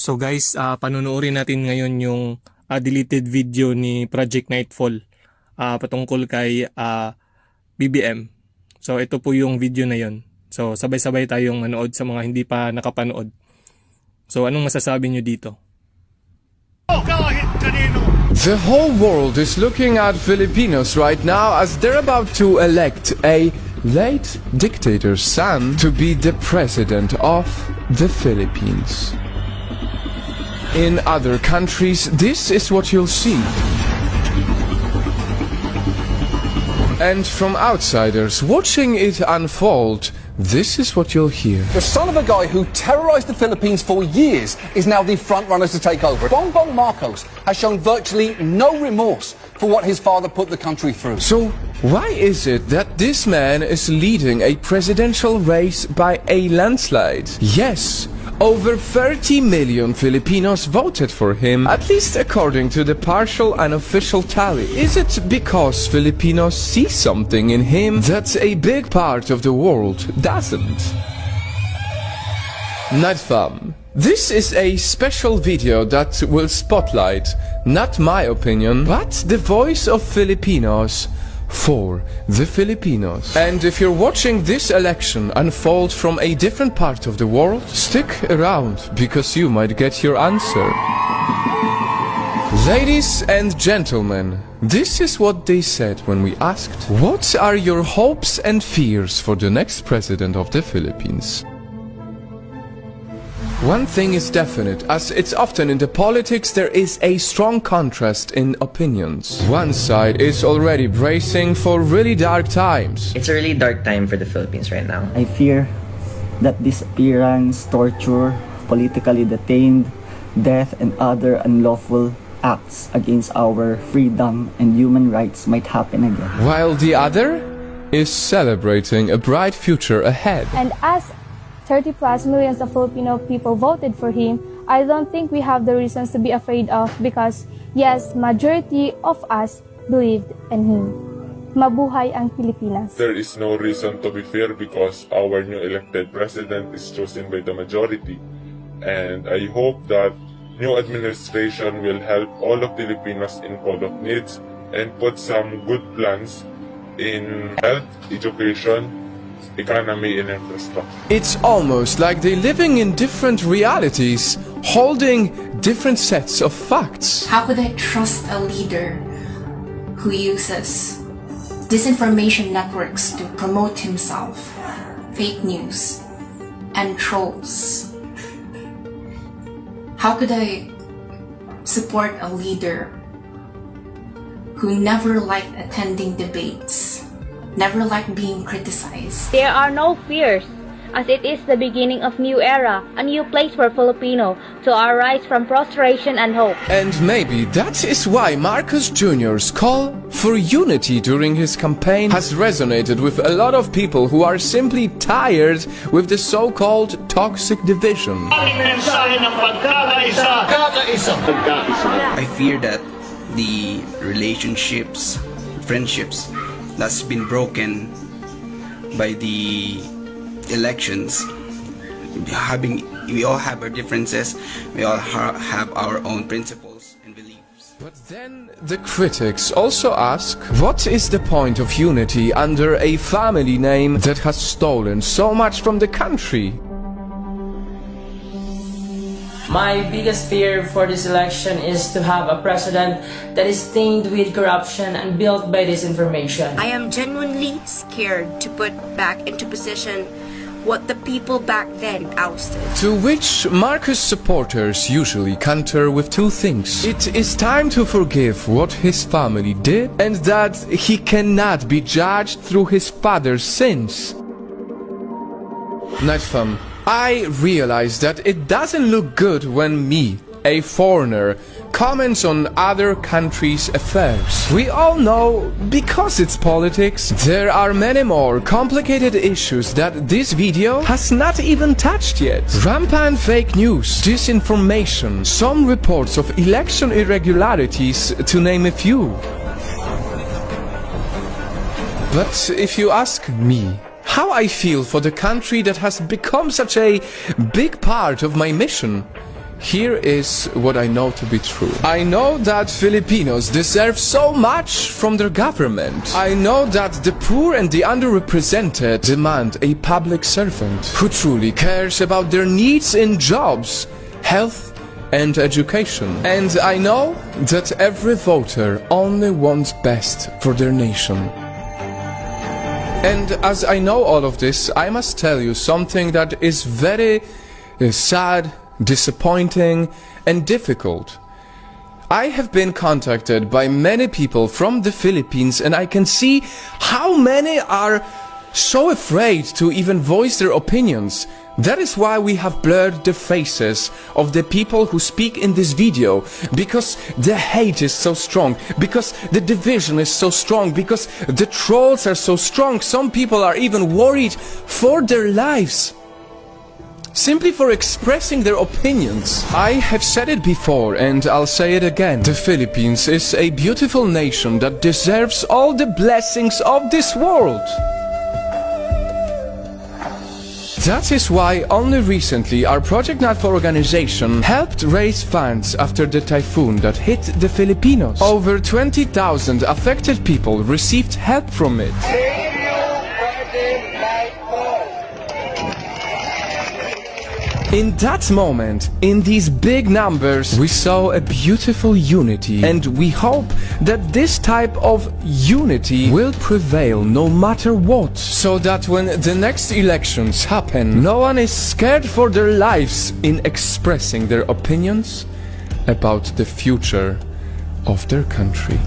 So guys, panunuorin natin ngayon yung deleted video ni Project Nightfall patungkol kay BBM. So ito po yung video na yon. So sabay-sabay tayong manood sa mga hindi pa nakapanood. So anong masasabi nyo dito? The whole world is looking at Filipinos right now as they're about to elect a late dictator's son to be the president of the Philippines. In other countries, this is what you'll see. And from outsiders watching it unfold, this is what you'll hear. The son of a guy who terrorized the Philippines for years is now the front runner to take over. BongBongMarcos has shown virtually no remorse for what his father put the country through. So, why is it that this man is leading a presidential race by a landslide? Yes, over 30 million Filipinos voted for him, at least according to the partial unofficial tally. Is it because Filipinos see something in him that a big part of the world doesn't? Nightfall. This is a special video that will spotlight, not my opinion, but the voice of Filipinos for the Filipinos. And if you're watching this election unfold from a different part of the world, stick around because you might get your answer. Ladies and gentlemen, this is what they said when we asked, what are your hopes and fears for the next president of the Philippines? One thing is definite, as it's often in the politics, there is a strong contrast in opinions. One side is already bracing for really dark times. It's a really dark time for the Philippines right now. I fear that disappearance, torture, politically detained, death, and other unlawful acts against our freedom and human rights might happen again. While the other is celebrating a bright future ahead. And as 30 plus millions of Filipino people voted for him, I don't think we have the reasons to be afraid of because, yes, majority of us believed in him. Mabuhay ang Pilipinas. There is no reason to be fear because our new elected president is chosen by the majority. And I hope that new administration will help all of Filipinos in call of needs and put some good plans in health, education, economy, and infrastructure. It's almost like they're living in different realities, holding different sets of facts. How could I trust a leader who uses disinformation networks to promote himself, fake news, and trolls? How could I support a leader who never liked attending debates, never liked being criticized? There are no fears, as it is the beginning of new era, a new place for Filipino to arise from prostration and hope. And maybe that is why Marcos Jr.'s call for unity during his campaign has resonated with a lot of people who are simply tired with the so-called toxic division. I fear that the relationships, friendships that's been broken by the elections, we all have our differences, we all have our own principles and beliefs. But then the critics also ask, what is the point of unity under a family name that has stolen so much from the country? My biggest fear for this election is to have a president that is stained with corruption and built by disinformation. I am genuinely scared to put back into position what the people back then ousted. To which Marcos supporters usually counter with two things. It is time to forgive what his family did and that he cannot be judged through his father's sins. Nightfall. I realize that it doesn't look good when me, a foreigner, comments on other countries' affairs. We all know, because it's politics, there are many more complicated issues that this video has not even touched yet. Rampant fake news, disinformation, some reports of election irregularities, to name a few. But if you ask me, how I feel for the country that has become such a big part of my mission, Here is what I know to be true. I know that Filipinos deserve so much from their government. I know that the poor and the underrepresented demand a public servant who truly cares about their needs in jobs, health, and education. And I know that every voter only wants best for their nation. And as I know all of this, I must tell you something that is very sad, disappointing, and difficult. I have been contacted by many people from the Philippines, and I can see how many are so afraid to even voice their opinions. That is why we have blurred the faces of the people who speak in this video, because the hate is so strong, because the division is so strong, because the trolls are so strong. Some people are even worried for their lives, simply for expressing their opinions. I have said it before and I'll say it again. The Philippines is a beautiful nation that deserves all the blessings of this world. That is why only recently our Project Nightfall organization helped raise funds after the typhoon that hit the Filipinos. Over 20,000 affected people received help from it. In that moment, in these big numbers, we saw a beautiful unity, and we hope that this type of unity will prevail no matter what, so that when the next elections happen, no one is scared for their lives in expressing their opinions about the future of their country.